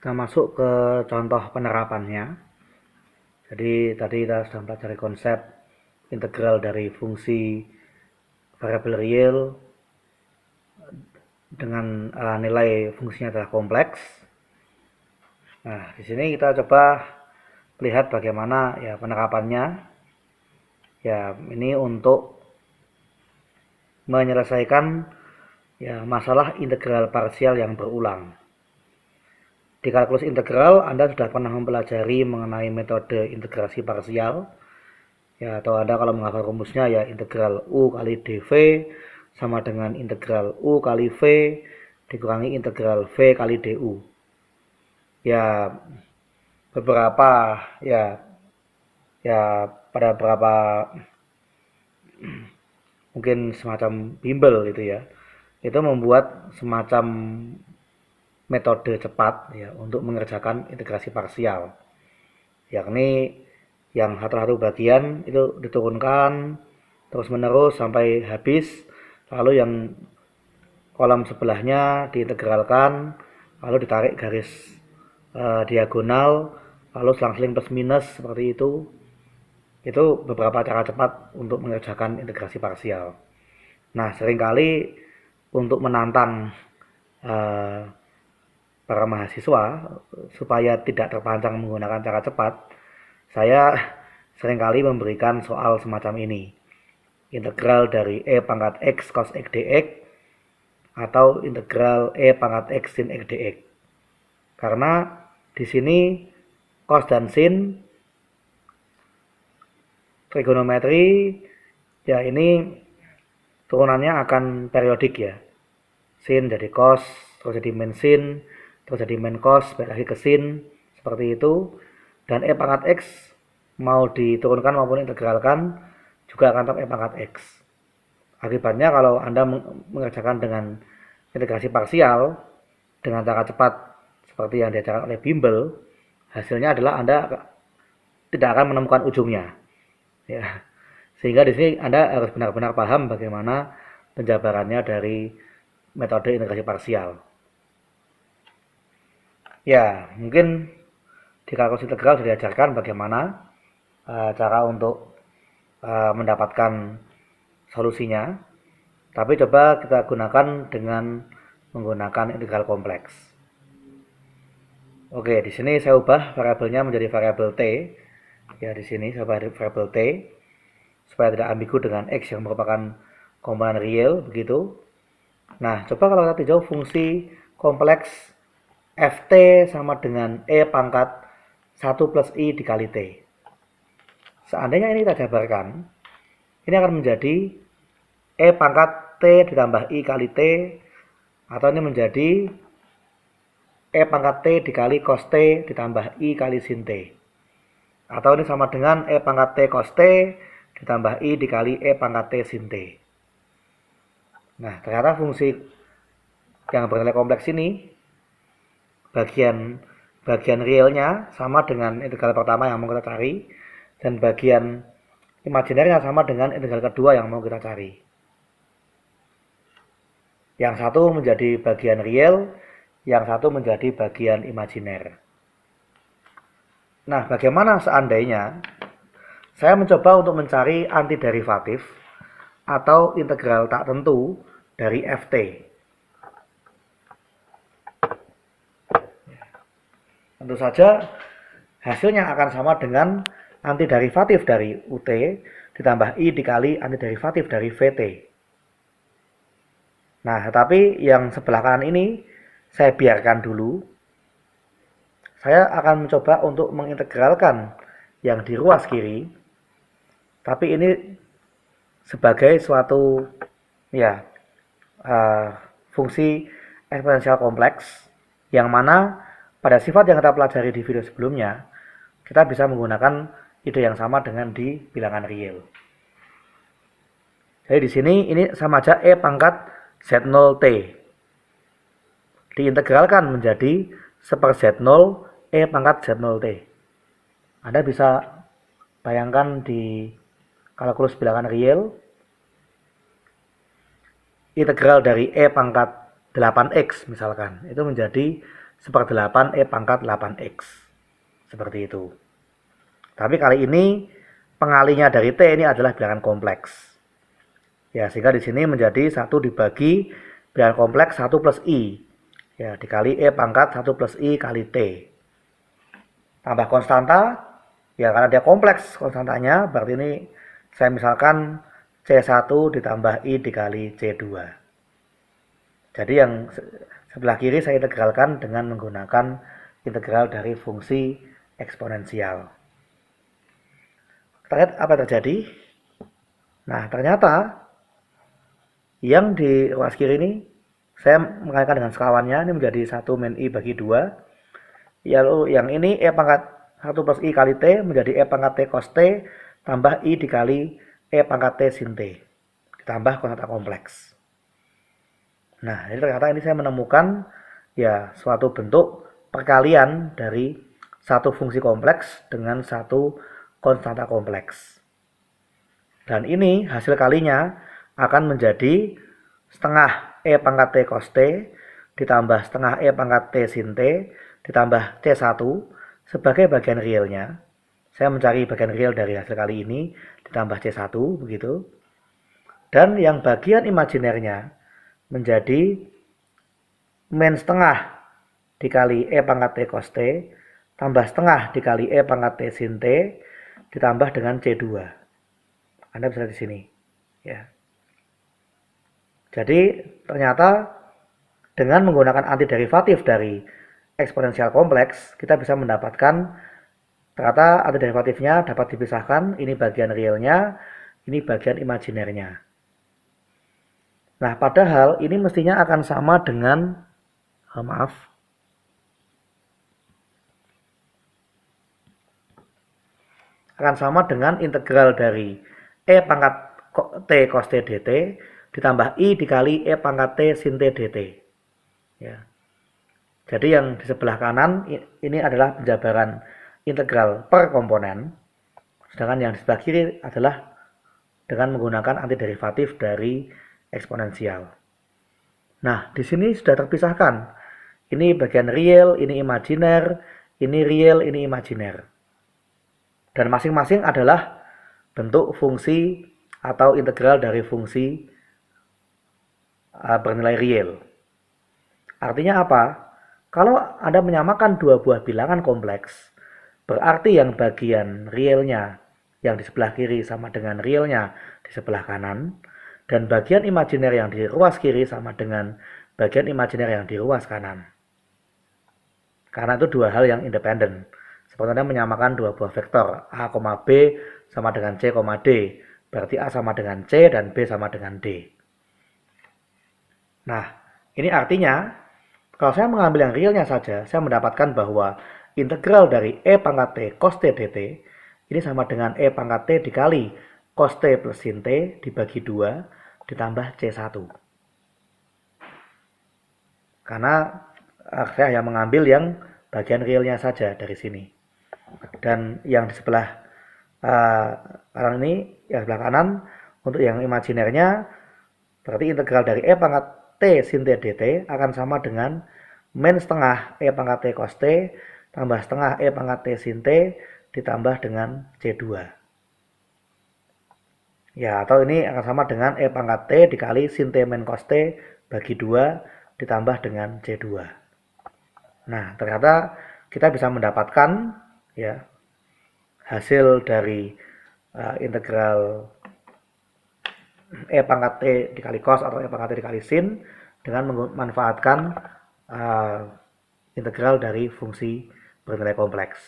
Kita masuk ke contoh penerapannya. Jadi tadi kita sudah mempelajari konsep integral dari fungsi variabel real dengan nilai fungsinya adalah kompleks. Nah, di sini kita coba lihat bagaimana ya penerapannya. Ya, ini untuk menyelesaikan ya masalah integral parsial yang berulang. Di kalkulus integral, Anda sudah pernah mempelajari mengenai metode integrasi parsial. Ya, atau Anda kalau menghafal rumusnya ya integral U kali dV sama dengan integral U kali V dikurangi integral V kali DU. Ya, beberapa ya pada beberapa mungkin semacam bimbel gitu ya. Itu membuat semacam metode cepat ya untuk mengerjakan integrasi parsial. Yakni yang satu-satu bagian itu diturunkan terus menerus sampai habis, lalu yang kolom sebelahnya diintegralkan, lalu ditarik garis diagonal, lalu selang-seling plus minus seperti itu. Itu beberapa cara cepat untuk mengerjakan integrasi parsial. Nah, seringkali untuk menantang eh, para mahasiswa supaya tidak terpancang menggunakan cara cepat, saya seringkali memberikan soal semacam ini. Integral dari E pangkat X cos X dx atau integral E pangkat X sin X dx. Karena di sini cos dan sin trigonometri ya ini turunannya akan periodik ya. Sin jadi cos, terus jadi min sin, terus jadi min cos, balik lagi ke sin, seperti itu. Dan E pangkat X mau diturunkan maupun integralkan juga akan tetap E pangkat X. Akibatnya kalau Anda mengerjakan dengan integrasi parsial dengan cara cepat seperti yang diajarkan oleh bimbel, hasilnya adalah Anda tidak akan menemukan ujungnya. Ya. Sehingga di sini Anda harus benar-benar paham bagaimana penjabarannya dari metode integrasi parsial. Ya, mungkin di kalkulus integral sudah diajarkan bagaimana cara untuk mendapatkan solusinya. Tapi coba kita gunakan dengan menggunakan integral kompleks. Oke, di sini saya ubah variabelnya menjadi variabel t. Ya, di sini saya ubah variabel t supaya tidak ambigu dengan x yang merupakan komponen real begitu. Nah, coba kalau kita tinjau fungsi kompleks ft sama dengan e pangkat 1 plus i dikali t. Seandainya ini kita jabarkan, ini akan menjadi e pangkat t ditambah i kali t, atau ini menjadi e pangkat t dikali cos t ditambah i kali sin t. Atau ini sama dengan e pangkat t cos t ditambah i dikali e pangkat t sin t. Nah, ternyata fungsi yang bernilai kompleks ini bagian realnya sama dengan integral pertama yang mau kita cari, dan bagian imajinernya sama dengan integral kedua yang mau kita cari. Yang satu menjadi bagian real, yang satu menjadi bagian imajiner. Nah, bagaimana seandainya saya mencoba untuk mencari antiderivatif atau integral tak tentu dari ft? Tentu saja hasilnya akan sama dengan antiderivatif dari ut ditambah i dikali antiderivatif dari vt. Nah, tetapi yang sebelah kanan ini saya biarkan dulu. Saya akan mencoba untuk mengintegralkan yang di ruas kiri. Tapi ini sebagai suatu ya fungsi eksponensial kompleks yang mana pada sifat yang kita pelajari di video sebelumnya, kita bisa menggunakan ide yang sama dengan di bilangan real. Jadi di sini ini sama aja e pangkat z0t diintegralkan menjadi 1/z0 e pangkat z0t. Anda bisa bayangkan di kalkulus bilangan real, integral dari e pangkat 8x misalkan, itu menjadi 1/8 E pangkat 8X. Seperti itu. Tapi kali ini pengalinya dari T ini adalah bilangan kompleks. Ya, sehingga di sini menjadi 1 dibagi bilangan kompleks 1 plus I. Ya, dikali E pangkat 1 plus I kali T. Tambah konstanta, ya karena dia kompleks konstantanya, berarti ini saya misalkan C1 ditambah I dikali C2. Jadi yang sebelah kiri saya integralkan dengan menggunakan integral dari fungsi eksponensial. Kita lihat apa yang terjadi. Nah, ternyata yang di ruas kiri ini saya mengalikan dengan sekawannya, ini menjadi 1 min I bagi 2. Lalu yang ini E pangkat 1 plus I kali T menjadi E pangkat T cos T tambah I dikali E pangkat T sin T. Ditambah konstanta kompleks. Nah, jadi ternyata ini saya menemukan ya suatu bentuk perkalian dari satu fungsi kompleks dengan satu konstanta kompleks. Dan ini hasil kalinya akan menjadi setengah E pangkat T cos T ditambah setengah E pangkat T sin T ditambah C1 sebagai bagian realnya. Saya mencari bagian real dari hasil kali ini ditambah C1 begitu. Dan yang bagian imajinernya menjadi min setengah dikali E pangkat T cos T tambah setengah dikali E pangkat T sin T ditambah dengan C2. Anda bisa lihat di sini. Ya. Jadi ternyata dengan menggunakan antiderivatif dari eksponensial kompleks, kita bisa mendapatkan ternyata antiderivatifnya dapat dipisahkan, ini bagian realnya, ini bagian imajinernya. Nah, padahal ini mestinya akan sama dengan, akan sama dengan integral dari E pangkat T cos T dt ditambah I dikali E pangkat T sin T dt. Ya. Jadi yang di sebelah kanan ini adalah penjabaran integral per komponen, sedangkan yang di sebelah kiri adalah dengan menggunakan antiderivatif dari eksponensial. Nah, di sini sudah terpisahkan. Ini bagian real, ini imajiner, ini real, ini imajiner. Dan masing-masing adalah bentuk fungsi atau integral dari fungsi bernilai real. Artinya apa? Kalau Anda menyamakan dua buah bilangan kompleks, berarti yang bagian realnya yang di sebelah kiri sama dengan realnya di sebelah kanan, dan bagian imajiner yang di ruas kiri sama dengan bagian imajiner yang di ruas kanan. Karena itu dua hal yang independen. Seperti Anda menyamakan dua buah vektor A, B sama dengan C, D. Berarti A sama dengan C dan B sama dengan D. Nah, ini artinya kalau saya mengambil yang realnya saja, saya mendapatkan bahwa integral dari E pangkat T cos T dt ini sama dengan E pangkat T dikali cos T plus sin T dibagi 2 ditambah C1. Karena saya hanya mengambil yang bagian realnya saja dari sini. Dan yang di sebelah kanan ini, yang sebelah kanan, untuk yang imajinernya, berarti integral dari E pangkat T sin T dt akan sama dengan min setengah E pangkat T cos T tambah setengah E pangkat T sin T ditambah dengan C2. Ya, atau ini akan sama dengan E pangkat T dikali sin T min cos T bagi 2 ditambah dengan C2. Nah, ternyata kita bisa mendapatkan ya hasil dari integral E pangkat T dikali cos atau E pangkat T dikali sin dengan memanfaatkan integral dari fungsi bernilai kompleks.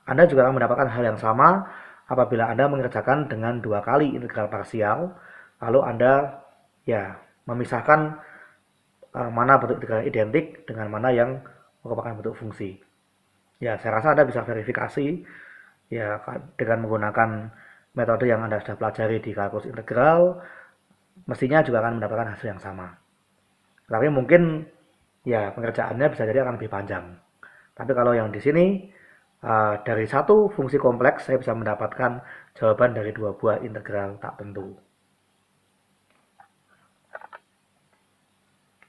Anda juga akan mendapatkan hal yang sama apabila Anda mengerjakan dengan 2 kali integral parsial, lalu Anda ya memisahkan mana bentuk integral identik dengan mana yang merupakan bentuk fungsi. Ya, saya rasa Anda bisa verifikasi ya dengan menggunakan metode yang Anda sudah pelajari di kalkulus integral, mestinya juga akan mendapatkan hasil yang sama. Tapi mungkin ya pengerjaannya bisa jadi akan lebih panjang. Tapi kalau yang di sini dari satu fungsi kompleks saya bisa mendapatkan jawaban dari dua buah integral tak tentu.